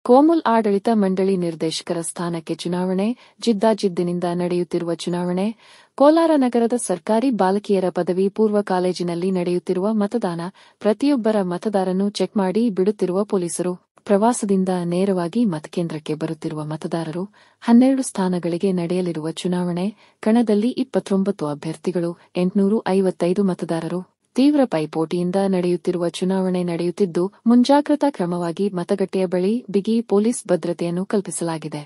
ಕೋಮುಲ್ ಆಡಳಿತ ಮಂಡಳಿ ನಿರ್ದೇಶಕರ ಸ್ಥಾನಕ್ಕೆ ಚುನಾವಣೆ, ಜಿದ್ದಾಜಿದ್ದಿನಿಂದ ನಡೆಯುತ್ತಿರುವ ಚುನಾವಣೆ. ಕೋಲಾರ ನಗರದ ಸರ್ಕಾರಿ ಬಾಲಕಿಯರ ಪದವಿ ಪೂರ್ವ ಕಾಲೇಜಿನಲ್ಲಿ ನಡೆಯುತ್ತಿರುವ ಮತದಾನ. ಪ್ರತಿಯೊಬ್ಬರ ಮತದಾರನ್ನು ಚೆಕ್ ಮಾಡಿ ಬಿಡುತ್ತಿರುವ ಪೊಲೀಸರು. ಪ್ರವಾಸದಿಂದ ನೇರವಾಗಿ ಮತಕೇಂದ್ರಕ್ಕೆ ಬರುತ್ತಿರುವ ಮತದಾರರು. 12 ಸ್ಥಾನಗಳಿಗೆ ನಡೆಯಲಿರುವ ಚುನಾವಣೆ ಕಣದಲ್ಲಿ 29 ಅಭ್ಯರ್ಥಿಗಳು, 855 ಮತದಾರರು. ತೀವ್ರ ಪೈಪೋಟಿಯಿಂದ ನಡೆಯುತ್ತಿರುವ ಚುನಾವಣೆ ನಡೆಯುತ್ತಿದ್ದು, ಮುಂಜಾಗ್ರತಾ ಕ್ರಮವಾಗಿ ಮತಗಟ್ಟೆಯ ಬಳಿ ಬಿಗಿ ಪೊಲೀಸ್ ಭದ್ರತೆಯನ್ನು ಕಲ್ಪಿಸಲಾಗಿದೆ.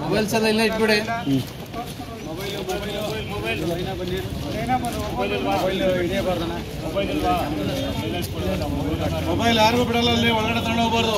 ಮೊಬೈಲ್ ಸಲ ಇಲ್ಲ ಇಟ್ಬಿಡಿ. ಮೊಬೈಲ್ ಯಾರಿಗೂ ಬಿಡಲ್ಲ, ಅಲ್ಲಿ ಒಳಗಡೆ ತಗೊಂಡು ಹೋಗ್ಬಾರ್ದು.